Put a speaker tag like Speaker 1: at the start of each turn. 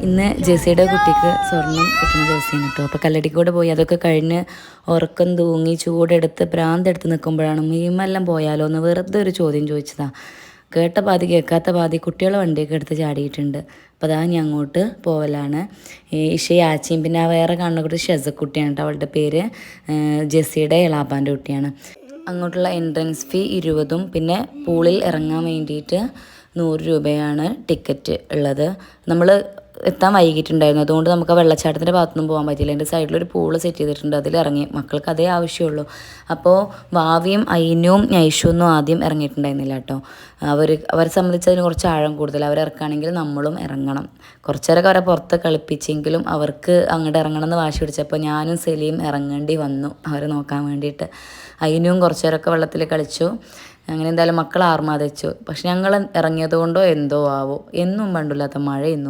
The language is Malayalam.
Speaker 1: ഇന്ന് ജെസ്സിയുടെ കുട്ടിക്ക് സ്വർണം കിട്ടുന്ന ദിവസമാണ് കേട്ടോ. അപ്പോൾ കല്ലടിക്കൂടെ പോയി അതൊക്കെ കഴിഞ്ഞ് ഉറക്കം തൂങ്ങി ചൂടെടുത്ത് ഭ്രാന്തെടുത്ത് നിൽക്കുമ്പോഴാണ് മീമെല്ലാം പോയാലോ എന്ന് വെറുതെ ഒരു ചോദ്യം ചോദിച്ചതാണ്. കേട്ട പാതി കേൾക്കാത്ത പാതി കുട്ടികളെ വണ്ടിയൊക്കെ എടുത്ത് ചാടിയിട്ടുണ്ട്. അപ്പോൾ അതാ ഞാൻ അങ്ങോട്ട് പോവലാണ്. ഇഷയും ആച്ചിയും പിന്നെ ആ വേറെ കാണുന്ന കുട്ടി ഷെസക്കുട്ടിയാണ് കേട്ടോ. അവളുടെ പേര് ജെസ്സിയുടെ എളാപ്പാൻ്റെ കുട്ടിയാണ്. അങ്ങോട്ടുള്ള എൻട്രൻസ് ഫീ 20 പിന്നെ പൂളിൽ ഇറങ്ങാൻ വേണ്ടിയിട്ട് 100 രൂപയാണ് ടിക്കറ്റ് ഉള്ളത്. നമ്മൾ എത്താൻ വൈകിട്ടുണ്ടായിരുന്നു, അതുകൊണ്ട് നമുക്ക് ആ വെള്ളച്ചാട്ടത്തിൻ്റെ ഭാഗത്തൊന്നും പോകാൻ പറ്റില്ല. എൻ്റെ സൈഡിലൊരു പൂള് സെറ്റ് ചെയ്തിട്ടുണ്ട്, അതിലിറങ്ങി. മക്കൾക്ക് അതേ ആവശ്യമുള്ളൂ. അപ്പോൾ വാവിയും അയിനും നൈഷൊന്നും ആദ്യം ഇറങ്ങിയിട്ടുണ്ടായിരുന്നില്ല കേട്ടോ. അവരെ സംബന്ധിച്ച് അതിന് കുറച്ച് ആഴം കൂടുതൽ. അവരിറക്കുകയാണെങ്കിൽ നമ്മളും ഇറങ്ങണം. കുറച്ചേരൊക്കെ അവരെ പുറത്ത് കളിപ്പിച്ചെങ്കിലും അവർക്ക് അങ്ങോട്ട് ഇറങ്ങണം എന്ന് വാശി പിടിച്ചപ്പോൾ ഞാനും സെലിയും ഇറങ്ങേണ്ടി വന്നു അവരെ നോക്കാൻ വേണ്ടിയിട്ട്. അയിനും കുറച്ചേരൊക്കെ വെള്ളത്തിൽ കളിച്ചു. അങ്ങനെ എന്തായാലും മക്കൾ ആർമാദിച്ചു. പക്ഷെ ഞങ്ങൾ ഇറങ്ങിയത് കൊണ്ടോ എന്തോ ആവോ, എന്നും പണ്ടില്ലാത്ത മഴയെന്നും